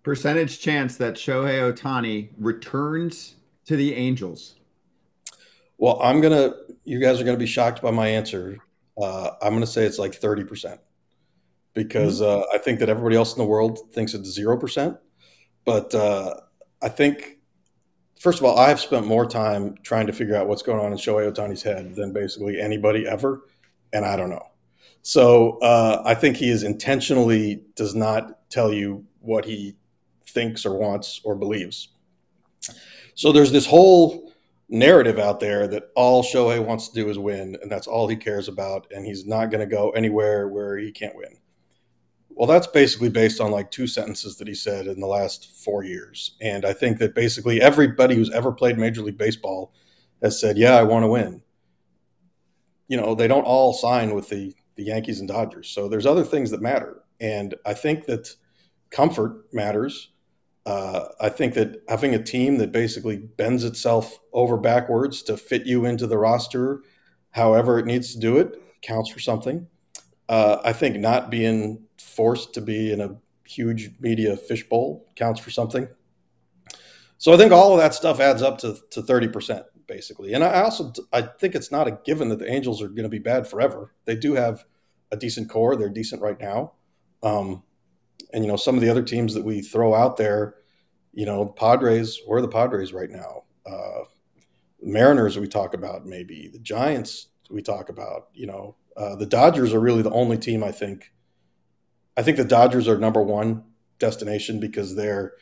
Percentage chance that Shohei Ohtani returns to the Angels. Well, you guys are gonna be shocked by my answer. I'm gonna say it's like 30% because Mhm. I think that everybody else in the world thinks it's 0%. But I think, first of all, I have spent more time trying to figure out what's going on in Shohei Ohtani's head than basically anybody ever, and I don't know. So I think he is intentionally does not tell you what he thinks or wants or believes. So there's this whole narrative out there that all Shohei wants to do is win, and that's all he cares about, and he's not going to go anywhere where he can't win. Well, that's basically based on like two sentences that he said in the last 4 years. And I think that basically everybody who's ever played Major League Baseball has said, yeah, I want to win. You know, they don't all sign with the Yankees and Dodgers. So there's other things that matter. And I think that comfort matters. I think that having a team that basically bends itself over backwards to fit you into the roster, however it needs to do it, counts for something. I think not being forced to be in a huge media fishbowl counts for something. So I think all of that stuff adds up to 30% basically. And I think it's not a given that the Angels are going to be bad forever. They do have a decent core. They're decent right now. And some of the other teams that we throw out there, Padres, where are the Padres right now? Mariners we talk about, maybe the Giants we talk about, the Dodgers are really the only team I think the Dodgers are number one destination because they're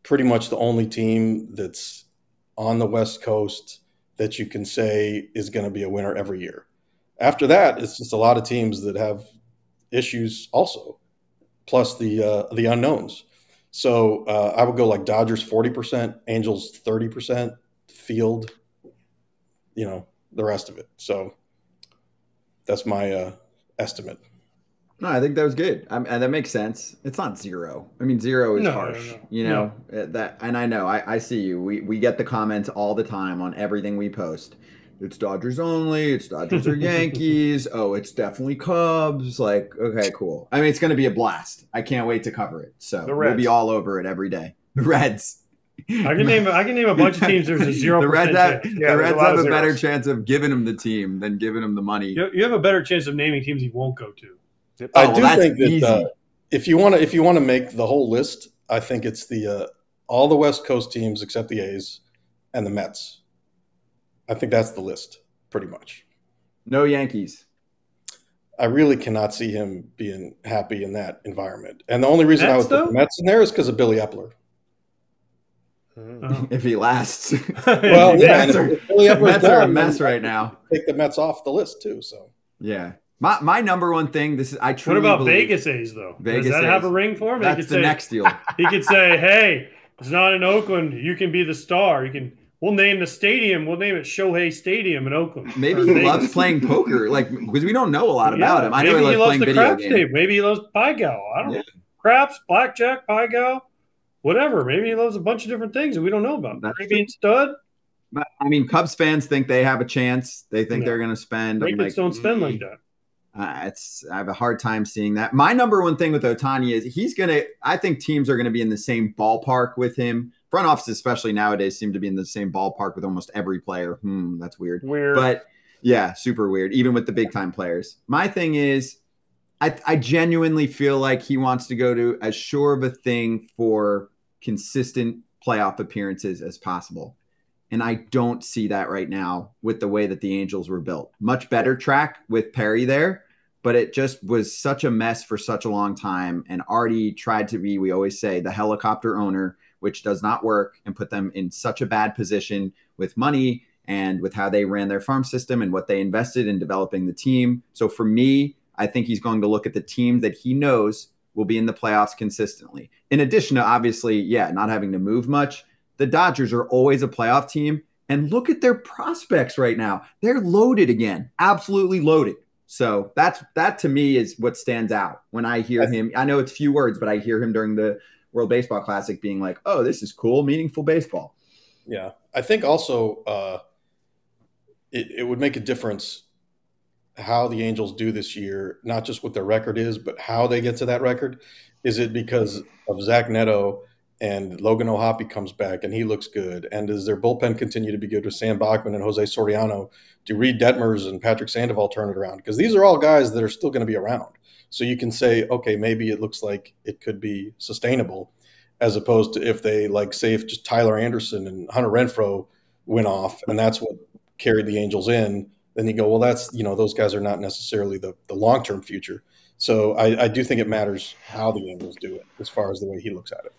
pretty much the only team that's on the West Coast that you can say is going to be a winner every year. After that, it's just a lot of teams that have issues also, plus the unknowns. So I would go like Dodgers 40%, Angels 30%, Field, the rest of it. So that's my estimate. No, I think that was good. And that makes sense. It's not zero. I mean, zero is No, harsh, no. that. And I know, I see you. We get the comments all the time on everything we post. It's Dodgers only. It's Dodgers or Yankees. Oh, it's definitely Cubs. Like, okay, cool. I mean, it's going to be a blast. I can't wait to cover it. So The we'll be Reds. all over it every day. The Reds. I can name a bunch of teams. There's a 0% chance. Yeah, the there's Reds lot have of a better zeros. chance of giving him the team than giving him the money. You have a better chance of naming teams he won't go to. I well, do that's think that easy. if you want to make the whole list, I think it's the all the West Coast teams except the A's and the Mets. I think that's the list pretty much. No Yankees. I really cannot see him being happy in that environment. And the only reason I would put the Mets in there is because of Billy Epler. Oh. If he lasts. Well, yeah, Mets are a mess right now. Take the Mets off the list too. So yeah. My number one thing, I truly What about believe, Vegas A's though? Vegas Does that A's. have a ring for him? That's the next deal. He could say, "Hey, it's not in Oakland. You can be the star. We'll name the stadium. We'll name it Shohei Stadium in Oakland." Maybe he loves playing poker, because we don't know a lot about him. I know he loves playing video games. Maybe he loves Pai Gow. I don't know. Craps, blackjack, Pai Gow, whatever. Maybe he loves a bunch of different things that we don't know about. Maybe stud. I mean, Cubs fans think they have a chance. They think they're going to spend. Patriots don't spend like that. I have a hard time seeing that. My number one thing with Ohtani is I think teams are going to be in the same ballpark with him. Front offices, especially nowadays, seem to be in the same ballpark with almost every player. That's weird. But yeah, super weird, even with the big time players. My thing is, I genuinely feel like he wants to go to as sure of a thing for consistent playoff appearances as possible. And I don't see that right now with the way that the Angels were built. Much better track with Perry there, but it just was such a mess for such a long time. And Artie tried to be, we always say, the helicopter owner, which does not work, and put them in such a bad position with money and with how they ran their farm system and what they invested in developing the team. So for me, I think he's going to look at the team that he knows will be in the playoffs consistently. In addition to, obviously, not having to move much. The Dodgers are always a playoff team, and look at their prospects right now. They're loaded again, absolutely loaded. So that to me is what stands out when I hear him. I know it's few words, but I hear him during the World Baseball Classic being like, "Oh, this is cool, meaningful baseball." Yeah, I think also it would make a difference how the Angels do this year, not just what their record is, but how they get to that record. Is it because of Zach Neto and Logan O'Hoppe comes back and he looks good? And does their bullpen continue to be good with Sam Bachman and Jose Soriano? Do Reed Detmers and Patrick Sandoval turn it around? Because these are all guys that are still going to be around. So you can say, okay, maybe it looks like it could be sustainable, as opposed to if they, like, say if just Tyler Anderson and Hunter Renfroe went off and that's what carried the Angels in, then you go, well, that's, those guys are not necessarily the long-term future. So I do think it matters how the Angels do it as far as the way he looks at it.